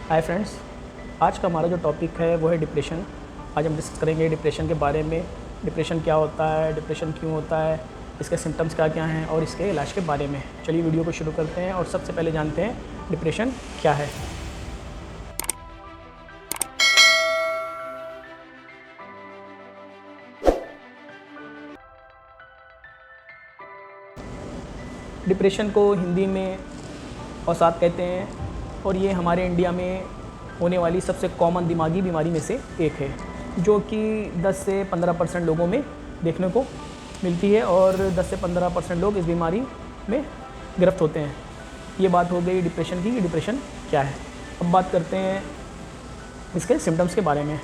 Hi friends, आज का हमारा जो टॉपिक है वो है डिप्रेशन। आज हम डिस्कस करेंगे डिप्रेशन के बारे में। डिप्रेशन क्या होता है, डिप्रेशन क्यों होता है, इसके सिम्टम्स क्या क्या हैं और इसके इलाज के बारे में। चलिए वीडियो को शुरू करते हैं और सबसे पहले जानते हैं डिप्रेशन क्या है। डिप्रेशन को हिंदी में अवसाद कहते हैं और ये हमारे इंडिया में होने वाली सबसे कॉमन दिमागी बीमारी में से एक है, जो कि 10 से 15% लोगों में देखने को मिलती है और 10 से 15% लोग इस बीमारी में गिरफ्त होते हैं। ये बात हो गई डिप्रेशन की कि डिप्रेशन क्या है। अब बात करते हैं इसके सिम्टम्स के बारे में।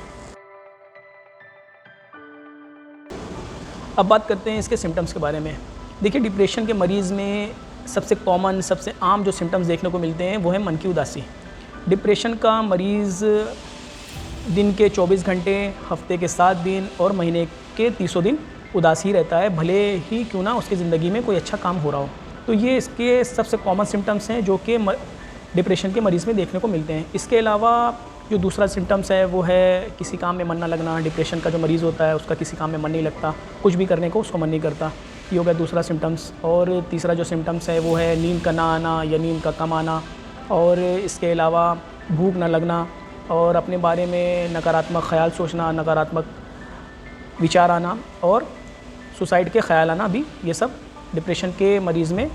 इसके सिम्टम्स के बारे में। देखिए, डिप्रेशन के मरीज़ में सबसे कॉमन, सबसे आम जो सिम्टम्स देखने को मिलते हैं वो है मन की उदासी। डिप्रेशन का मरीज़ दिन के 24 घंटे, हफ्ते के 7 दिन और महीने के 300 दिन उदास ही रहता है, भले ही क्यों ना उसकी ज़िंदगी में कोई अच्छा काम हो रहा हो। तो ये इसके सबसे कॉमन सिम्टम्स हैं जो कि डिप्रेशन के मरीज़ में देखने को मिलते हैं। इसके अलावा जो दूसरा सिम्टम्स है वो है किसी काम में मन ना लगना। डिप्रेशन का जो मरीज़ होता है उसका किसी काम में मन नहीं लगता, कुछ भी करने को उसको मन नहीं करता। ये हो गया दूसरा सिम्टम्स। और तीसरा जो सिम्टम्स है वो है नींद का ना आना या नींद का कम आना, और इसके अलावा भूख ना लगना और अपने बारे में नकारात्मक ख़्याल सोचना, नकारात्मक विचार आना और सुसाइड के ख़्याल आना भी, ये सब डिप्रेशन के मरीज़ में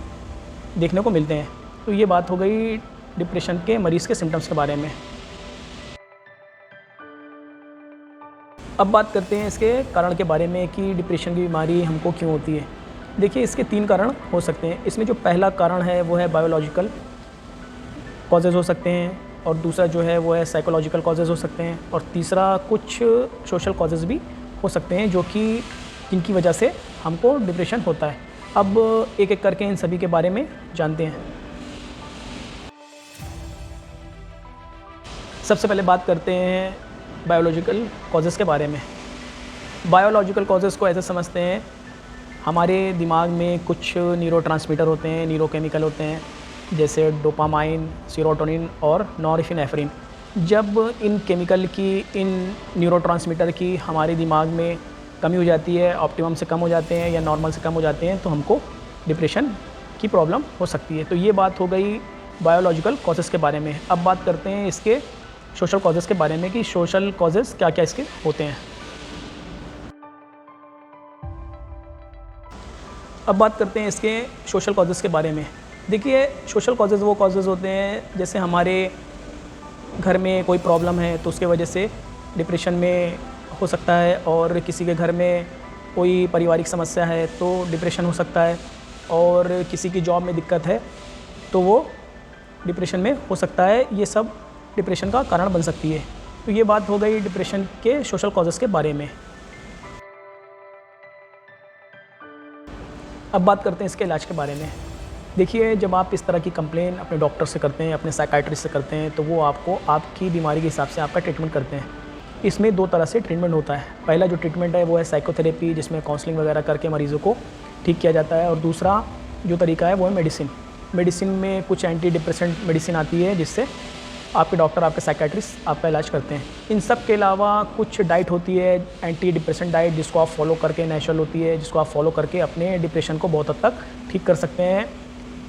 देखने को मिलते हैं। तो ये बात हो गई डिप्रेशन के मरीज़ के सिम्टम्स के बारे में। अब बात करते हैं इसके कारण के बारे में कि डिप्रेशन की बीमारी हमको क्यों होती है। देखिए, इसके 3 कारण हो सकते हैं। इसमें जो पहला कारण है वो है बायोलॉजिकल कॉजेज़ हो सकते हैं, और दूसरा जो है वो है साइकोलॉजिकल कॉजेज़ हो सकते हैं, और तीसरा कुछ सोशल कॉजेज़ भी हो सकते हैं जो कि जिनकी वजह से हमको डिप्रेशन होता है। अब एक एक करके इन सभी के बारे में जानते हैं। सबसे पहले बात करते हैं बायोलॉजिकल कॉजेज़ के बारे में। बायोलॉजिकल कॉजेज़ को ऐसे समझते हैं, हमारे दिमाग में कुछ न्यूरोट्रांसमीटर होते हैं, न्यूरोकेमिकल होते हैं, जैसे डोपामाइन, सेरोटोनिन और नॉरएपिनेफ्रिन। जब इन केमिकल की, इन न्यूरोट्रांसमीटर की हमारे दिमाग में कमी हो जाती है, ऑप्टिमम से कम हो जाते हैं या नॉर्मल से कम हो जाते हैं, तो हमको डिप्रेशन की प्रॉब्लम हो सकती है। तो ये बात हो गई बायोलॉजिकल कॉजेज़ के बारे में। अब बात करते हैं इसके सोशल कॉजेज़ के बारे में कि सोशल कॉजेज़ क्या क्या इसके होते हैं। अब बात करते हैं इसके सोशल कॉजेज़ के बारे में। देखिए, सोशल कॉजेज़ वो कॉजेज़ होते हैं, जैसे हमारे घर में कोई प्रॉब्लम है तो उसके वजह से डिप्रेशन में हो सकता है, और किसी के घर में कोई पारिवारिक समस्या है तो डिप्रेशन हो सकता है, और किसी की जॉब में दिक्कत है तो वो डिप्रेशन में हो सकता है। ये सब डिप्रेशन का कारण बन सकती है। तो ये बात हो गई डिप्रेशन के सोशल कॉजेज़ के बारे में। अब बात करते हैं इसके इलाज के बारे में। देखिए, जब आप इस तरह की कंप्लेन अपने डॉक्टर से करते हैं, अपने साइकियाट्रिस्ट से करते हैं, तो वो आपको आपकी बीमारी के हिसाब से आपका ट्रीटमेंट करते हैं। इसमें 2 तरह से ट्रीटमेंट होता है। पहला जो ट्रीटमेंट है वो है साइकोथेरेपी, जिसमें काउंसलिंग वगैरह करके मरीज़ों को ठीक किया जाता है, और दूसरा जो तरीका है वो है मेडिसिन। मेडिसिन में कुछ एंटी डिप्रेसेंट मेडिसिन आती है जिससे आपके डॉक्टर, आपके साइकियाट्रिस्ट आपका इलाज करते हैं। इन सब के अलावा कुछ डाइट होती है, एंटी डिप्रेसेंट डाइट, जिसको आप फॉलो करके, नेचुरल होती है, जिसको आप फॉलो करके अपने डिप्रेशन को बहुत हद तक ठीक कर सकते हैं।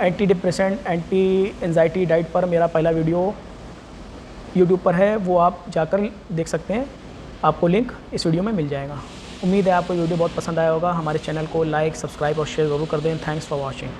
Anti depressant, anti anxiety diet पर मेरा पहला वीडियो यूट्यूब पर है, वो आप जाकर देख सकते हैं। आपको लिंक इस वीडियो में मिल जाएगा। उम्मीद है आपको वीडियो बहुत पसंद आया होगा। हमारे चैनल को लाइक, सब्सक्राइब और शेयर ज़रूर कर दें। Thanks for watching.